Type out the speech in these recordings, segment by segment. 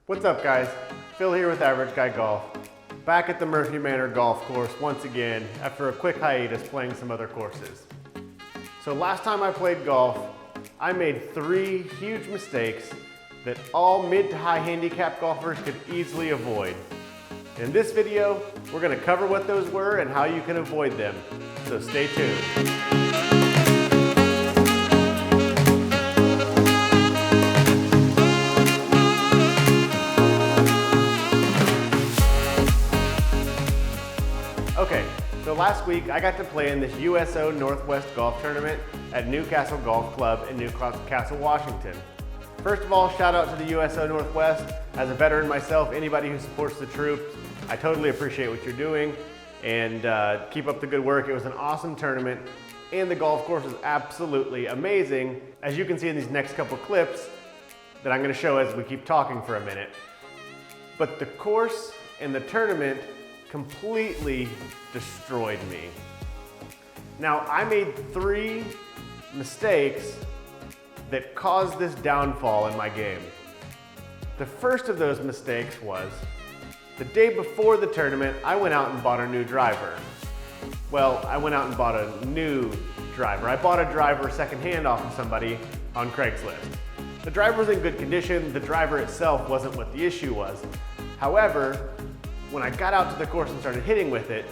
What's up, guys? Phil here with Average Guy Golf. Back at the Murphy Manor Golf Course once again after a quick hiatus playing some other courses. So last time I played golf, I made 3 huge mistakes that all mid to high handicap golfers could easily avoid. In this video, we're going to cover what those were and how you can avoid them. So stay tuned. Okay, so last week I got to play in this USO Northwest Golf Tournament at Newcastle Golf Club in Newcastle, Washington. First of all, shout out to the USO Northwest. As a veteran myself, anybody who supports the troops, I totally appreciate what you're doing, and keep up the good work. It was an awesome tournament, and the golf course is absolutely amazing, as you can see in these next couple clips that I'm going to show as we keep talking for a minute. But the course and the tournament completely destroyed me. Now, I made 3 mistakes that caused this downfall in my game. The first of those mistakes was, the day before the tournament, I went out and bought a new driver. Well, I went out and bought a new driver. I bought a driver secondhand off of somebody on Craigslist. The driver was in good condition. The driver itself wasn't what the issue was. However, when I got out to the course and started hitting with it,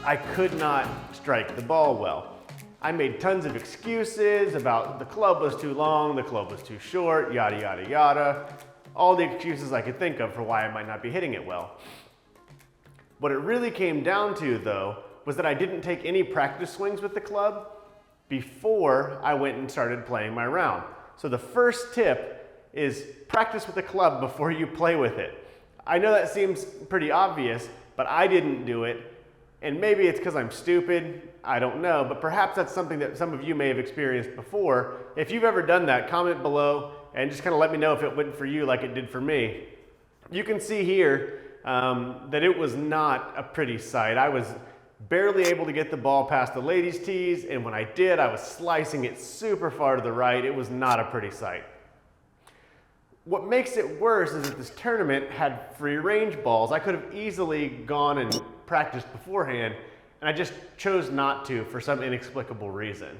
I could not strike the ball well. I made tons of excuses about the club was too long, the club was too short, yada, yada, yada. All the excuses I could think of for why I might not be hitting it well. What it really came down to, though, was that I didn't take any practice swings with the club before I went and started playing my round. So the first tip is practice with the club before you play with it. I know that seems pretty obvious, but I didn't do it. And maybe it's because I'm stupid, I don't know, but perhaps that's something that some of you may have experienced before. If you've ever done that, comment below and just kind of let me know if it went for you like it did for me. You can see here that it was not a pretty sight. I was barely able to get the ball past the ladies' tees, and when I did, I was slicing it super far to the right. It was not a pretty sight. What makes it worse is that this tournament had free range balls. I could have easily gone and practiced beforehand, and I just chose not to for some inexplicable reason.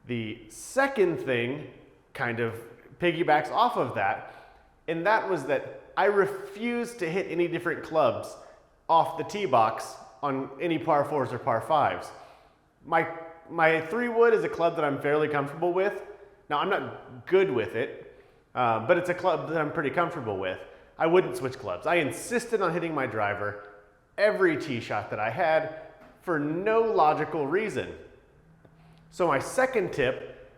The second thing kind of piggybacks off of that, and that was that I refused to hit any different clubs off the tee box on any par 4s or par 5s. My 3-wood is a club that I'm fairly comfortable with. Now, I'm not good with it, but it's a club that I'm pretty comfortable with. I wouldn't switch clubs. I insisted on hitting my driver every tee shot that I had for no logical reason. So my second tip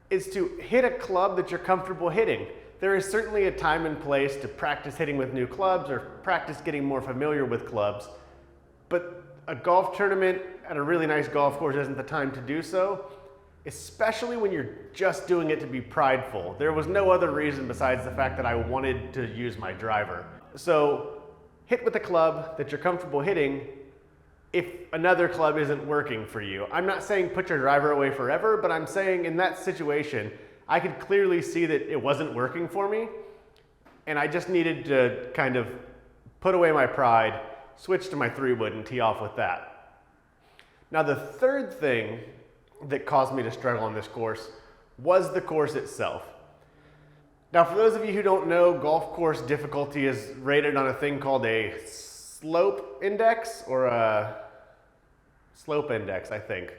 is to hit a club that you're comfortable hitting. There is certainly a time and place to practice hitting with new clubs or practice getting more familiar with clubs, but a golf tournament at a really nice golf course isn't the time to do so, especially when you're just doing it to be prideful. There was no other reason besides the fact that I wanted to use my driver. So hit with a club that you're comfortable hitting if another club isn't working for you. I'm not saying put your driver away forever, but I'm saying in that situation, I could clearly see that it wasn't working for me, and I just needed to kind of put away my pride, switch to my 3-wood and tee off with that. Now, the third thing that caused me to struggle on this course was the course itself. Now, for those of you who don't know, golf course difficulty is rated on a thing called a slope index, or a slope index, I think.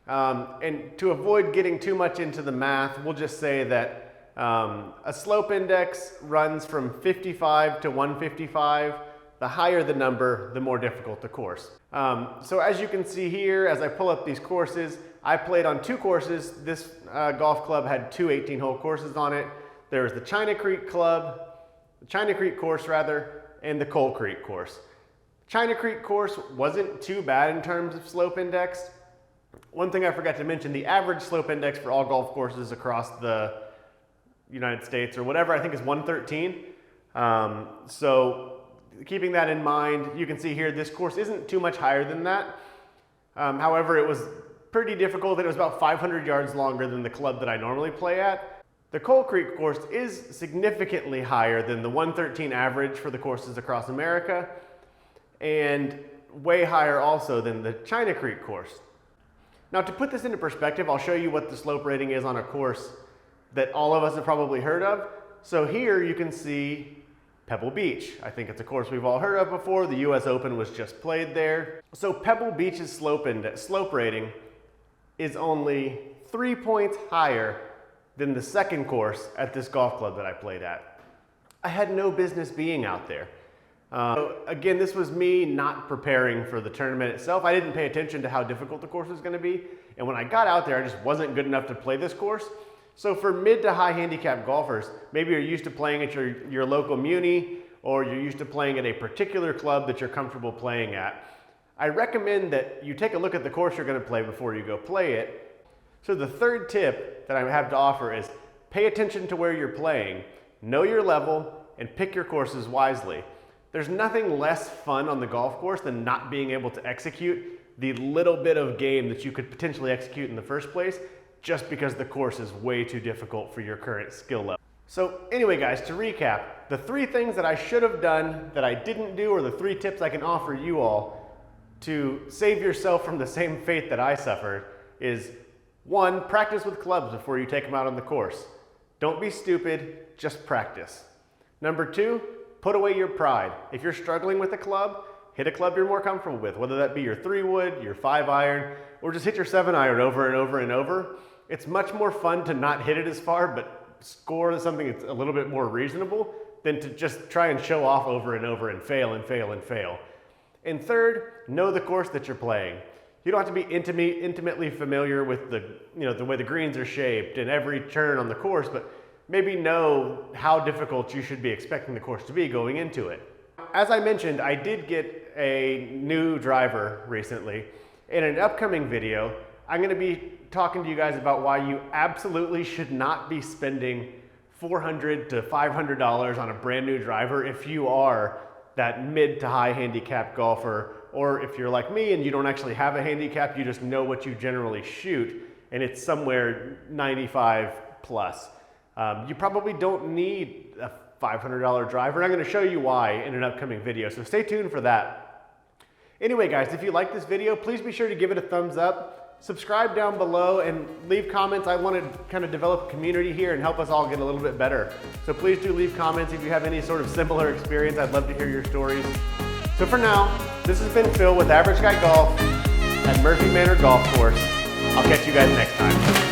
And to avoid getting too much into the math, we'll just say that a slope index runs from 55 to 155. The higher the number, the more difficult the course. So as you can see here, as I pull up these courses, I played on 2 courses. This golf club had 2 18-hole courses on it. There was the China Creek course rather, and the Coal Creek course. China Creek course wasn't too bad in terms of slope index. One thing I forgot to mention, the average slope index for all golf courses across the United States or whatever, I think is 113. So keeping that in mind, you can see here this course isn't too much higher than that. However, it was pretty difficult. It was about 500 yards longer than the club that I normally play at. The Coal Creek course is significantly higher than the 113 average for the courses across America, and way higher also than the China Creek course. Now, to put this into perspective, I'll show you what the slope rating is on a course that all of us have probably heard of. So here you can see Pebble Beach. I think it's a course we've all heard of before. The US Open was just played there. So Pebble Beach's slope rating is only 3 points higher than the second course at this golf club that I played at. I had no business being out there. Again, this was me not preparing for the tournament itself. I didn't pay attention to how difficult the course was going to be. And when I got out there, I just wasn't good enough to play this course. So for mid to high handicap golfers, maybe you're used to playing at your local muni, or you're used to playing at a particular club that you're comfortable playing at, I recommend that you take a look at the course you're going to play before you go play it. So the third tip that I have to offer is pay attention to where you're playing, know your level, and pick your courses wisely. There's nothing less fun on the golf course than not being able to execute the little bit of game that you could potentially execute in the first place just because the course is way too difficult for your current skill level. So anyway guys, to recap, the 3 things that I should have done that I didn't do, or the 3 tips I can offer you all to save yourself from the same fate that I suffered is: 1, practice with clubs before you take them out on the course. Don't be stupid, just practice. Number 2, put away your pride. If you're struggling with a club, hit a club you're more comfortable with, whether that be your 3-wood, your 5-iron, or just hit your 7-iron over and over and over. It's much more fun to not hit it as far, but score something that's a little bit more reasonable than to just try and show off over and over and fail and fail and fail. And third, know the course that you're playing. You don't have to be intimately familiar with the way the greens are shaped and every turn on the course, but maybe know how difficult you should be expecting the course to be going into it. As I mentioned, I did get a new driver recently. In an upcoming video, I'm going to be talking to you guys about why you absolutely should not be spending $400 to $500 on a brand new driver if you are that mid to high handicap golfer, or if you're like me and you don't actually have a handicap, you just know what you generally shoot and it's somewhere 95 plus. You probably don't need a $500 driver, and I'm going to show you why in an upcoming video, so stay tuned for that. Anyway guys, if you like this video, please be sure to give it a thumbs up, subscribe down below, and leave comments. I want to kind of develop a community here and help us all get a little bit better. So please do leave comments if you have any sort of similar experience. I'd love to hear your stories. So for now, this has been Phil with Average Guy Golf at Murphy Manor Golf Course. I'll catch you guys next time.